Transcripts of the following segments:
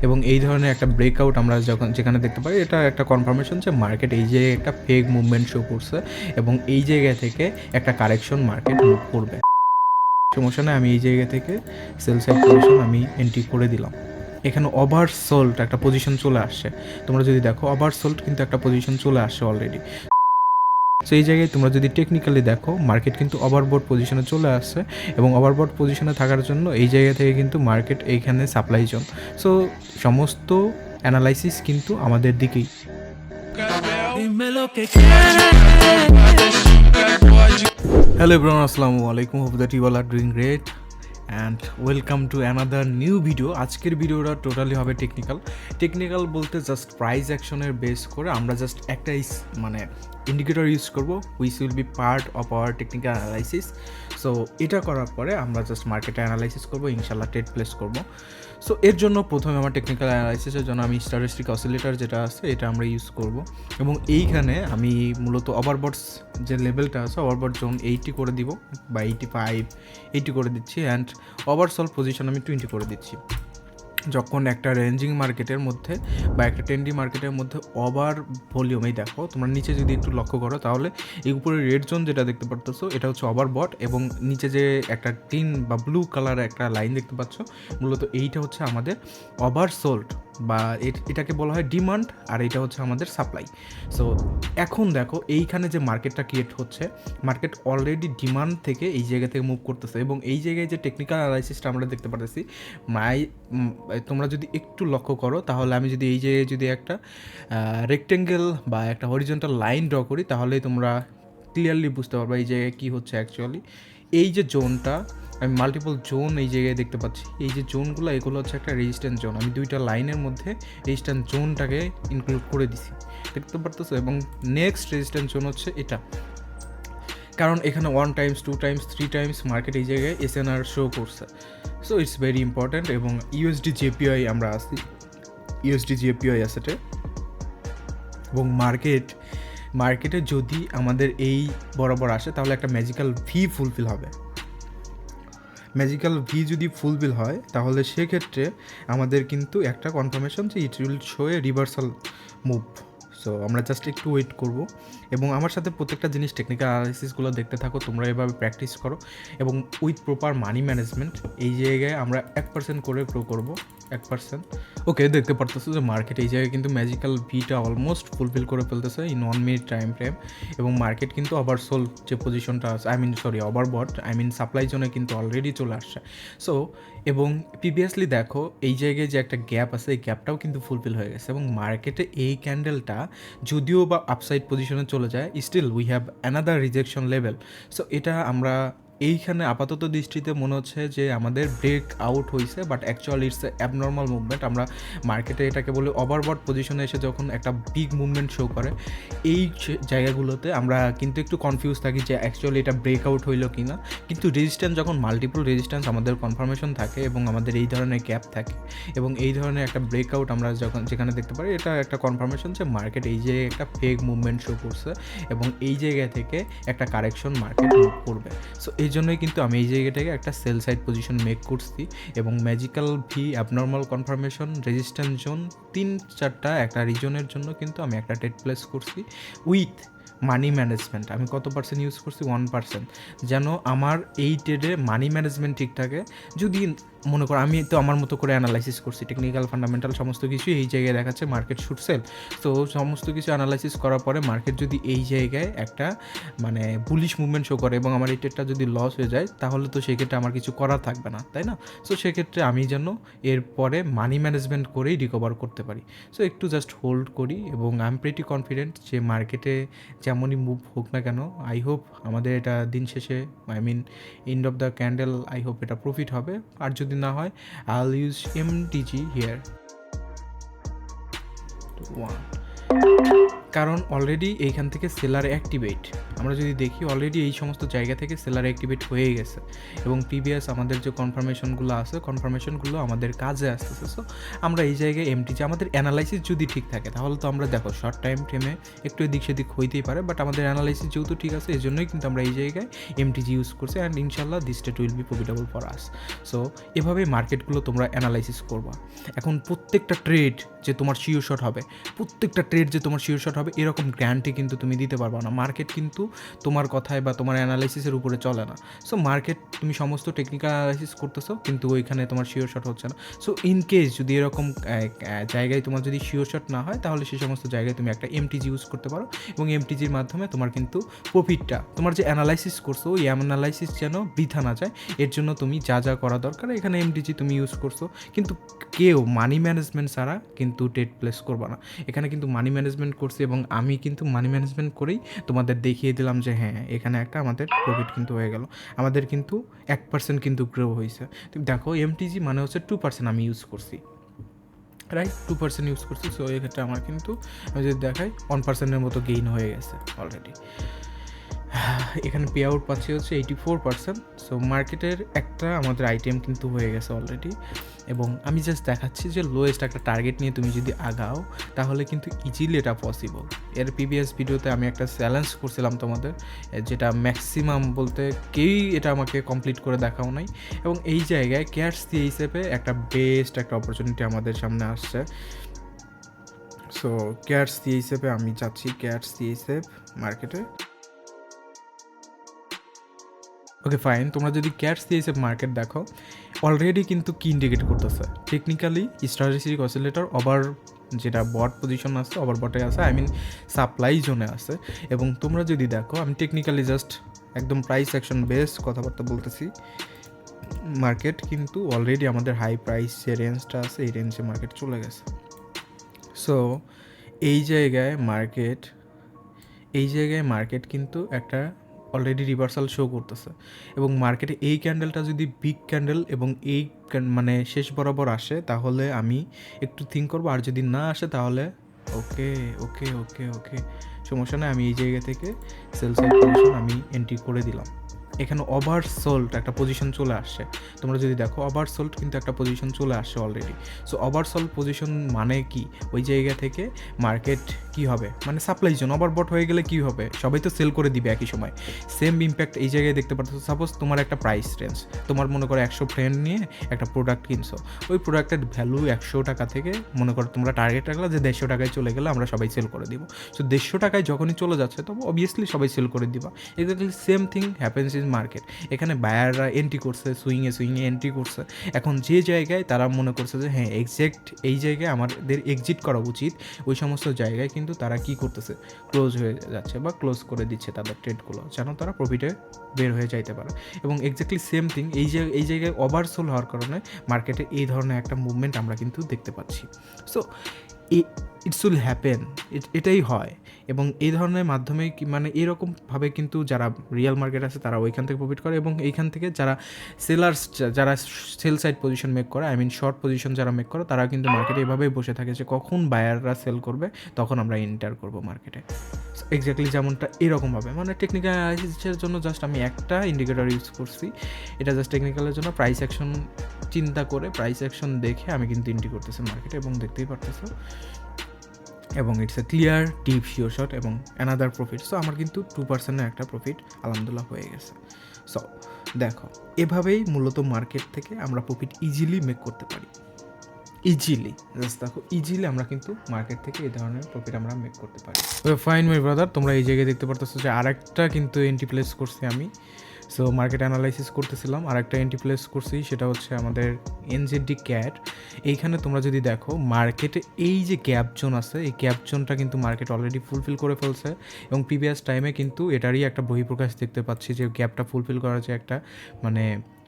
এবং এই ধরনের একটা ব্রেকআউট আমরা যেখানে দেখতে পাই, এটা একটা কনফার্মেশন যে মার্কেট এই যে একটা ফেক মুভমেন্ট শো করছে এবং এই জায়গা থেকে একটা কারেকশন মার্কেট মুভ করবে। সমস্যা নেই, আমি এই জায়গা থেকে সেল সাইড পজিশন আমি এন্ট্রি করে দিলাম। এখানে ওভারসোল্ড একটা পজিশন চলে আসছে, তোমরা যদি দেখো ওভারসোল্ড কিন্তু একটা পজিশন চলে আসছে অলরেডি। সো এই জায়গায় তোমরা যদি টেকনিক্যালি দেখো, মার্কেট কিন্তু ওভারবট পজিশনে চলে আসছে এবং ওভারবট পজিশনে থাকার জন্য এই জায়গা থেকে কিন্তু মার্কেট এইখানে সাপ্লাই জোন। সো সমস্ত অ্যানালাইসিস কিন্তু আমাদের দিকেই। হ্যালো এভরিওয়ান, আসসালামু আলাইকুম, hope that you all are doing great and welcome to another new video. আজকের ভিডিওটা টোটালি হবে টেকনিক্যাল বলতে জাস্ট প্রাইস অ্যাকশনের বেস করে আমরা জাস্ট একটা মানে ইন্ডিকেটর ইউজ করব, which will be part of our technical analysis. So এটা করার পরে আমরা জাস্ট মার্কেটে অ্যানালাইসিস করবো, ইনশাল্লাহ ট্রেড প্লেস করব। সো এর জন্য প্রথমে আমার টেকনিক্যাল অ্যানালাইসিসের জন্য আমি স্ট্যাটিস্টিক অসিলেটর যেটা আছে এটা আমরা ইউজ করব এবং এইখানে আমি মূলত ওভারবটস যে লেভেলটা আছে, ওভারবট জোন 80 করে দিব বা 80 করে দিচ্ছি অ্যান্ড ওভারসল পজিশন আমি 20 করে দিচ্ছি। যখন একটা রেঞ্জিং মার্কেটের মধ্যে বা একটা ট্রেন্ডি মার্কেটের মধ্যে ওভার ভলিউমেই দেখো, তোমরা নিচে যদি একটু লক্ষ্য করো তাহলে এই উপরে রেড জোন যেটা দেখতে পারতেছো এটা হচ্ছে ওভারবট এবং নিচে যে একটা গ্রিন বা ব্লু কালার একটা লাইন দেখতে পাচ্ছ, মূলত এইটা হচ্ছে আমাদের ওভারসোল্ড বা এটাকে বলা হয় ডিমান্ড, আর এটা হচ্ছে আমাদের সাপ্লাই। সো এখন দেখো এইখানে যে মার্কেটটা ক্রিয়েট হচ্ছে, মার্কেট অলরেডি ডিমান্ড থেকে এই জায়গা থেকে মুভ করতেছে এবং এই জায়গায় যে টেকনিক্যাল অ্যানালাইসিসটা আমরা দেখতে পাচ্ছি, তোমরা যদি একটু লক্ষ্য করো তাহলে আমি যদি এই জায়গায় যদি একটা রেক্টেঙ্গেল বা একটা হরিজন্টাল লাইন ড্র করি তাহলেই তোমরা ক্লিয়ারলি বুঝতে পারবে এই জায়গায় কী হচ্ছে অ্যাকচুয়ালি। এই যে জোনটা, আমি মাল্টিপল জোন এই জায়গায় দেখতে পাচ্ছি, এই যে জোনগুলো এগুলো হচ্ছে একটা রেজিস্ট্যান্স জোন। আমি দুইটা লাইনের মধ্যে রেজিস্ট্যান্স জোনটাকে ইনক্লুড করে দিছি, দেখতে পারতেছো। এবং নেক্সট রেজিস্ট্যান্স জোন হচ্ছে এটা, কারণ এখানে 1 টাইমস 2 টাইমস 3 টাইমস মার্কেট এই জায়গায় এসএনআর শো করছে। So it's very important. এবং ইউএসডি জেপিআই আমরা আসছি, ইউএসডি জেপিআই অ্যাসেটে, এবং মার্কেটে যদি আমাদের এই বরাবর আসে তাহলে একটা ম্যাজিক্যাল ভি ফুলফিল হবে। ম্যাজিক্যাল ভি যদি ফুলফিল হয় তাহলে সেক্ষেত্রে আমাদের কিন্তু একটা কনফার্মেশন যে it will show A reversal move. So আমরা জাস্ট একটু ওয়েট করব এবং আমার সাথে প্রত্যেকটা জিনিস টেকনিক্যাল অ্যানালাইসিসগুলো দেখতে থাকো, তোমরা এভাবে প্র্যাকটিস করো এবং উইথ প্রপার মানি ম্যানেজমেন্ট এই জায়গায় আমরা 1% করে গ্রো করবো, 1%। ওকে, দেখতে পারতেছো যে মার্কেট এই জায়গায় কিন্তু ম্যাজিক্যাল ভিটা অলমোস্ট ফুলফিল করে ফেলতেছে ইন 1 মিনিট টাইম ফ্রেম এবং মার্কেট কিন্তু ওভারসোল যে পজিশনটা আছে, ওভারবট সাপ্লাই জোনে কিন্তু অলরেডি চলে আসছে। সো এবং প্রিভিয়াসলি দেখো এই জায়গায় যে একটা গ্যাপ আছে, এই গ্যাপটাও কিন্তু ফুলফিল হয়ে গেছে এবং মার্কেটে এই ক্যান্ডেলটা যদিও বা আপসাইড পজিশনে চলে যায়, still we have another rejection level. So এটা আমরা এইখানে আপাতত দৃষ্টিতে মনে হচ্ছে যে আমাদের ব্রেক আউট হয়েছে, but actually it's abnormal movement. আমরা মার্কেটে এটাকে বলে ওভারবট পজিশনে এসে যখন একটা বিগ মুভমেন্ট শো করে, এই জায়গাগুলোতে আমরা কিন্তু একটু কনফিউজ থাকি যে অ্যাকচুয়ালি এটা ব্রেক আউট হইলো কি না। কিন্তু রেজিস্ট্যান্স যখন মাল্টিপল রেজিস্ট্যান্স আমাদের কনফার্মেশন থাকে এবং আমাদের এই ধরনের গ্যাপ থাকে এবং এই ধরনের একটা ব্রেকআউট আমরা যেখানে দেখতে পারি, এটা একটা কনফার্মেশন যে মার্কেট এই যে একটা ফেক মুভমেন্ট শো করছে এবং এই জায়গা থেকে একটা কারেকশন মার্কেট মুভ করবে। সো এই জন্যই কিন্তু আমি এই জায়গাটাকে একটা সেল সাইড পজিশন মেক করছি এবং magical V, abnormal confirmation, resistance zone 3-4টা একটা রিজনের জন্য কিন্তু আমি একটা ট্রেড প্লেস করছি উইথ মানি ম্যানেজমেন্ট। আমি কত পার্সেন্ট ইউজ করছি? 1%, যেন আমার এই ট্রেডে মানি ম্যানেজমেন্ট ঠিক থাকে। যদি মনে করো আমি তো আমার মতো করে অ্যানালাইসিস করছি, টেকনিক্যাল ফান্ডামেন্টাল সমস্ত কিছু এই জায়গায় দেখাচ্ছে মার্কেট শুড সেল। তো সমস্ত কিছু অ্যানালাইসিস করার পরে মার্কেট যদি এই জায়গায় একটা মানে বুলিশ মুভমেন্ট শো করে এবং আমার এই ট্রেডটা যদি লস হয়ে যায় তাহলে তো সেক্ষেত্রে আমার কিছু করা থাকবে না, তাই না? সো সেক্ষেত্রে আমি যেন এরপরে মানি ম্যানেজমেন্ট করেই রিকভার করতে পারি। সো একটু জাস্ট হোল্ড করি এবং আই এম প্রিটি কনফিডেন্ট যে মার্কেটে যেমনই মুভ হোক না কেন, আই হোপ আমাদের এটা দিন শেষে end of the candle I hope এটা প্রফিট হবে। আর যদি না হয় I will use MTG here 1, কারণ অলরেডি এইখান থেকে সেলার অ্যাক্টিভেট আমরা যদি দেখি অলরেডি এই সমস্ত জায়গা থেকে সেলার অ্যাক্টিভেট হয়ে গেছে এবং প্রিভিয়াস আমাদের যে কনফার্মেশনগুলো আছে কনফার্মেশনগুলো আমাদের কাজে আসতেছে। সো আমরা এই জায়গায় এমটিজি আমাদের অ্যানালাইসিস যদি ঠিক থাকে তাহলে তো আমরা দেখো শর্ট টাইম ফ্রেমে একটু এদিক সেদিক হইতেই পারে, বাট আমাদের অ্যানালাইসিস যেহেতু ঠিক আছে এই জন্যই কিন্তু আমরা এই জায়গায় এমটিজি ইউজ করছি অ্যান্ড ইনশাল্লাহ this trade will be profitable for us. So এভাবে মার্কেটগুলো তোমরা অ্যানালাইসিস করবা। এখন প্রত্যেকটা ট্রেড যে তোমার শিওর শট হবে, প্রত্যেকটা ট্রেড যে তোমার শিওর শট হবে এরকম গ্যারান্টি কিন্তু তুমি দিতে পারবা না। মার্কেট কিন্তু তোমার কথায় বা তোমার অ্যানালাইসিসের উপরে চলে না। সো মার্কেট তুমি সমস্ত টেকনিক্যাল অ্যানালাইসিস করতেছো কিন্তু ওইখানে তোমার শিওর শট হচ্ছে না। সো ইন কেস যদি এরকম জায়গায় তোমার যদি শিওর শট না হয় তাহলে সেই সমস্ত জায়গায় তুমি একটা এমটিজি ইউজ করতে পারো এবং এমটিজির মাধ্যমে তোমার কিন্তু প্রফিটটা তোমার যে অ্যানালাইসিস করছো ওই অ্যানালাইসিস যেন বৃথা না যায় এর জন্য তুমি যা যা করা দরকার এখানে এমটিজি তুমি ইউজ করছো। কিন্তু কেউ মানি ম্যানেজমেন্ট ছাড়া কিন্তু ট্রেড প্লেস করবা না। এখানে কিন্তু মানি ম্যানেজমেন্ট করছি এবং আমি কিন্তু মানি ম্যানেজমেন্ট করেই তোমাদের দেখিয়ে দিলাম যে হ্যাঁ এখানে একটা আমাদের প্রফিট কিন্তু হয়ে গেল, আমাদের কিন্তু 1% কিন্তু গ্রো হয়েছে। তুমি দেখো এমটিজি মানে হচ্ছে 2% আমি ইউজ করছি, রাইট 2% ইউজ করছি। সো এক্ষেত্রে আমার কিন্তু আমি যদি দেখাই 1%-এর মতো গেইন হয়ে গেছে অলরেডি। এখানে পে আউট পাচ্ছি হচ্ছে 84%। সো মার্কেটের একটা আমাদের আইটেম কিন্তু হয়ে গেছে অলরেডি এবং আমি জাস্ট দেখাচ্ছি যে লোয়েস্ট একটা টার্গেট নিয়ে তুমি যদি আগাও তাহলে কিন্তু ইজিলি এটা পসিবল। এর প্রিভিয়াস ভিডিওতে আমি একটা চ্যালেঞ্জ করছিলাম তোমাদের, যেটা ম্যাক্সিমাম বলতে কেউই এটা আমাকে কমপ্লিট করে দেখাও নাই এবং এই জায়গায় ক্যাটস দিয়ে হিসেবে একটা বেস্ট একটা অপরচুনিটি আমাদের সামনে আসছে। সো ক্যাটস দিয়ে হিসেবে আমি যাচ্ছি ক্যাটস দিয়ে হিসেবে মার্কেটে। ওকে ফাইন, তোমরা যদি ক্যাটস দিয়ে এসে মার্কেট দেখো অলরেডি কিন্তু কি ইন্ডিকেট করতেছে টেকনিক্যালি স্ট্র্যাটেজিক অসিলেটর ওভার যেটা বট পজিশন আছে ওভার বটে আছে, আই মিন সাপ্লাই জোনে আছে। এবং তোমরা যদি দেখো আমি টেকনিক্যালি জাস্ট একদম প্রাইস অ্যাকশন বেস কথাবার্তা বলতেছি, মার্কেট কিন্তু অলরেডি আমাদের হাই প্রাইস যে রেঞ্জটা আছে এই রেঞ্জে মার্কেট চলে গেছে। সো এই জায়গায় মার্কেট কিন্তু একটা অলরেডি রিভার্সাল শো করতেছে এবং মার্কেটে এই ক্যান্ডেলটা যদি বিগ ক্যান্ডেল এবং এই মানে শেষ বরাবর আসে তাহলে আমি একটু থিঙ্ক করবো, আর যদি না আসে তাহলে ওকে ওকে ওকে ওকে সমস্যা নেই, আমি এই জায়গা থেকে সেল সাইড পজিশন আমি এন্ট্রি করে দিলাম। এখানে ওভারসোল্ড একটা পজিশন চলে আসছে, তোমরা যদি দেখো ওভারসোল্ড কিন্তু একটা পজিশন চলে আসছে অলরেডি। সো ওভারসোল্ড পজিশন মানে কি, ওই জায়গা থেকে মার্কেট কি হবে মানে সাপ্লাই জোন ওভারবট হয়ে গেলে কি হবে, সবাই তো সেল করে দিবে একই সময়। সেম ইম্প্যাক্ট এই জায়গায় দেখতে পাচ্ছ। সাপোজ তোমার একটা প্রাইস রেঞ্জ, তোমার মনে করো 100 ফ্রেন্ড নিয়ে একটা প্রোডাক্ট কিনছো, ওই প্রোডাক্টের ভ্যালু 100 টাকা থেকে মনে করো তোমরা টার্গেট রাখলা যে 150 টাকায় চলে গেলে আমরা সবাই সেল করে দিব। সো 150 টাকায় যখনই চলে যাচ্ছে তবে অবভিয়াসলি সবাই সেল করে দিবা। Exactly same thing happens in market. এখানে বায়াররা এন্ট্রি করছে, সুইংয়ে এন্ট্রি করছে। এখন যে জায়গায় তারা মনে করছে যে হ্যাঁ এক্স্যাক্ট এই জায়গায় আমাদের এক্সিট করা উচিত, ওই সমস্ত জায়গায় কিন্তু তারা কি করতেছে ক্লোজ হয়ে যাচ্ছে বা ক্লোজ করে দিচ্ছে তাদের ট্রেডগুলো যেন তারা প্রফিটে বের হয়ে যাইতে পারে। এবং এক্স্যাক্টলি সেম থিং এই জায়গায় ওভারসোল হওয়ার কারণে মার্কেটে এই ধরনের একটা মুভমেন্ট আমরা কিন্তু দেখতে পাচ্ছি। সো ইটস উইল হ্যাপেন, এটাই হয়। এবং এই ধরনের মাধ্যমে কি মানে এরকমভাবে কিন্তু যারা রিয়েল মার্কেট আছে তারা ওইখান থেকে প্রফিট করে এবং এইখান থেকে যারা সেলার্স যারা সেল সাইড পজিশন মেক করে, আই মিন শর্ট পজিশন যারা মেক করে তারা কিন্তু মার্কেটে এভাবেই বসে থাকে যে কখন বায়াররা সেল করবে তখন আমরা এন্টার করবো মার্কেটে। এক্স্যাক্টলি যেমনটা এরকমভাবে মানে টেকনিক্যাল অ্যানালাইসিসের জন্য জাস্ট আমি একটা ইন্ডিকেটর ইউজ করছি, এটা জাস্ট টেকনিক্যালের জন্য প্রাইস অ্যাকশন চিন্তা করে প্রাইস অ্যাকশন দেখে আমি কিন্তু এন্ট্রি করতেছি মার্কেটে এবং দেখতেই পারতেছো এবং it's a clear deep sure shot এবং অ্যানাদার প্রফিট। সো আমার কিন্তু 2%-এর একটা প্রফিট আলহামদুলিল্লাহ হয়ে গেছে। সো দেখো এভাবেই মূলত মার্কেট থেকে আমরা প্রফিট ইজিলি মেক করতে পারি, ইজিলি জাস্ট দেখো ইজিলি আমরা কিন্তু মার্কেট থেকে এই ধরনের প্রফিট আমরা মেক করতে পারি। ফাইন মাই ব্রাদার, তোমরা এই জায়গায় দেখতে পারতেছো যে আরেকটা কিন্তু এন্ট্রি প্লেস করছি আমি। সো মার্কেট অ্যানালাইসিস করতেছিলাম, আরেকটা এন্ট্রি প্লেস করছি সেটা হচ্ছে আমাদের এনজেডি ক্যাট। এইখানে তোমরা যদি দেখো মার্কেটে এই যে গ্যাপ জোন আছে এই গ্যাপ জোনটা কিন্তু মার্কেট অলরেডি ফুলফিল করে ফেলছে এবং প্রিভিয়াস টাইমে কিন্তু এটারই একটা বহিঃপ্রকাশ দেখতে পাচ্ছি যে গ্যাপটা ফুলফিল করার যে একটা মানে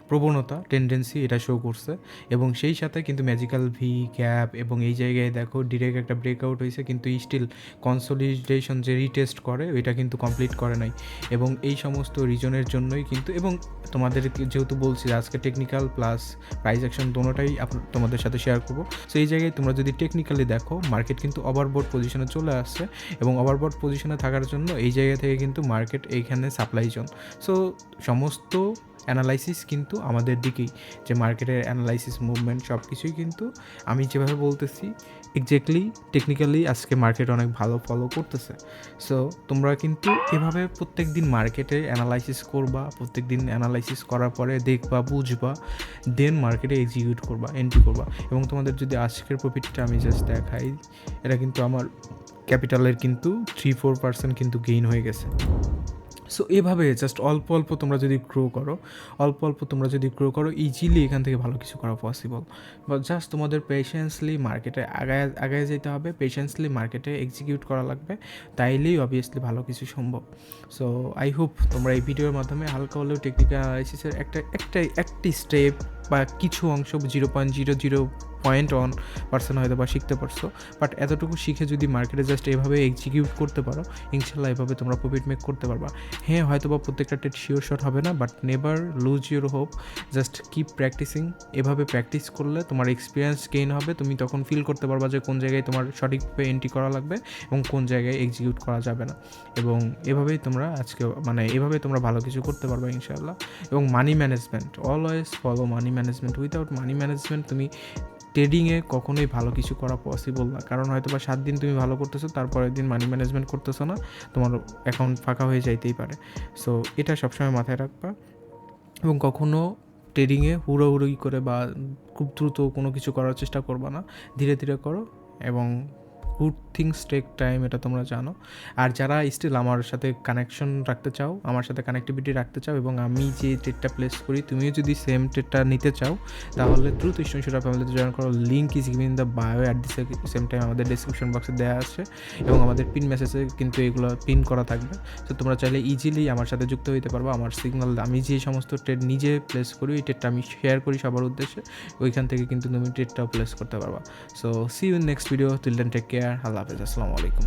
প্রবণতা টেন্ডেন্সি এটা শো করছে এবং সেই সাথে কিন্তু ম্যাজিক্যাল ভি গ্যাপ এবং এই জায়গায় দেখো ডিরেক্ট একটা ব্রেকআউট হয়েছে, কিন্তু স্টিল কনসলিডেশন যে রিটেস্ট করে ওইটা কিন্তু কমপ্লিট করে নাই। এবং এই সমস্ত রিজনের জন্যই কিন্তু, এবং তোমাদের যেহেতু বলছি আজকে টেকনিক্যাল প্লাস প্রাইস অ্যাকশন দোনোটাই তোমাদের সাথে শেয়ার করবো। সো এই জায়গায় তোমরা যদি টেকনিক্যালি দেখো মার্কেট কিন্তু ওভারবট পজিশনে চলে আসছে এবং ওভারবট পজিশনে থাকার জন্য এই জায়গা থেকে কিন্তু মার্কেট এইখানে সাপ্লাই জোন। সো সমস্ত অ্যানালাইসিস কিন্তু আমাদের দিকেই, যে মার্কেটের অ্যানালাইসিস মুভমেন্ট সব কিছুই কিন্তু আমি যেভাবে বলতেছি এক্স্যাক্টলি টেকনিক্যালি আজকে মার্কেট অনেক ভালো ফলো করতেছে। সো তোমরা কিন্তু এভাবে প্রত্যেক দিন মার্কেটে অ্যানালাইসিস করবা, প্রত্যেক দিন অ্যানালাইসিস করার পরে দেখবা বুঝবা, দেন মার্কেটে এক্সিকিউট করবা, এন্ট্রি করবা। এবং তোমাদের যদি আজকের প্রফিটটা আমি জাস্ট দেখাই, এটা কিন্তু আমার ক্যাপিটালের কিন্তু 3-4% কিন্তু গেইন হয়ে গেছে। সো এভাবে জাস্ট অল্প অল্প তোমরা যদি গ্রো করো ইজিলি এখান থেকে ভালো কিছু করা পসিবল। বা জাস্ট তোমাদের পেশেন্সলি মার্কেটে আগায় যেতে হবে, পেশেন্সলি মার্কেটে এক্সিকিউট করা লাগবে, তাইলেই অবভিয়াসলি ভালো কিছু সম্ভব। সো আই হোপ তোমরা এই ভিডিওর মাধ্যমে হালকা হলেও টেকনিক্যাল অ্যানালাইসিসের একটি স্টেপ বা কিছু অংশ 0.0001% হয়তো বা শিখতে পারছো। বাট এতটুকু শিখে যদি মার্কেটে জাস্ট এভাবে এক্সিকিউট করতে পারো, ইনশাল্লাহ এভাবে তোমরা প্রফিট মেক করতে পারবা। হ্যাঁ, হয়তো বা প্রত্যেকটা ট্রেড শিওর শট হবে না, but never lose your hope, just keep practicing. এভাবে প্র্যাকটিস করলে তোমার এক্সপিরিয়েন্স গেইন হবে, তুমি তখন ফিল করতে পারবা যে কোন জায়গায় তোমার সঠিকভাবে এন্ট্রি করা লাগবে এবং কোন জায়গায় এক্সিকিউট করা যাবে না। এবং এভাবেই তোমরা এভাবে তোমরা ভালো কিছু করতে পারবা ইনশাআল্লাহ। এবং money management, always follow money management. Without money management তুমি ট্রেডিংয়ে কখনোই ভালো কিছু করা পসিবল না। কারণ হয়তো বা 7 দিন তুমি ভালো করতেছো, তারপরের দিন মানি ম্যানেজমেন্ট করতেছো না, তোমার অ্যাকাউন্ট ফাঁকা হয়ে যাইতেই পারে। সো এটা সবসময় মাথায় রাখবা এবং কখনও ট্রেডিংয়ে হুড়োহুড়ি করে বা খুব দ্রুত কোনো কিছু করার চেষ্টা করবা না, ধীরে ধীরে করো এবং গুড থিংস টেক টাইম, এটা তোমরা জানো। আর যারা স্টিল আমার সাথে কানেকশন রাখতে চাও, আমার সাথে কানেক্টিভিটি রাখতে চাও এবং আমি যে ট্রেডটা প্লেস করি তুমিও যদি সেম ট্রেডটা নিতে চাও, তাহলে ট্রুথ স্টুডেন্ট ফ্যামিলিতে জয়েন করো। Link is given in the bio, at the same time আমাদের ডিসক্রিপশন বক্সে দেওয়া আছে এবং আমাদের পিন মেসেজে কিন্তু এগুলো পিন করা থাকবে। তো তোমরা চাইলে ইজিলি আমার সাথে যুক্ত হইতে পারবো। আমার সিগন্যাল, আমি যে সমস্ত ট্রেড নিজে প্লেস করি ওই ট্রেডটা আমি শেয়ার করি সবার উদ্দেশ্যে, ওইখান থেকে কিন্তু তুমি ট্রেডটাও প্লেস করতে পারবা। So see you in next video, till then take care, আল্লাহ হাফেজ, আসসালামু আলাইকুম।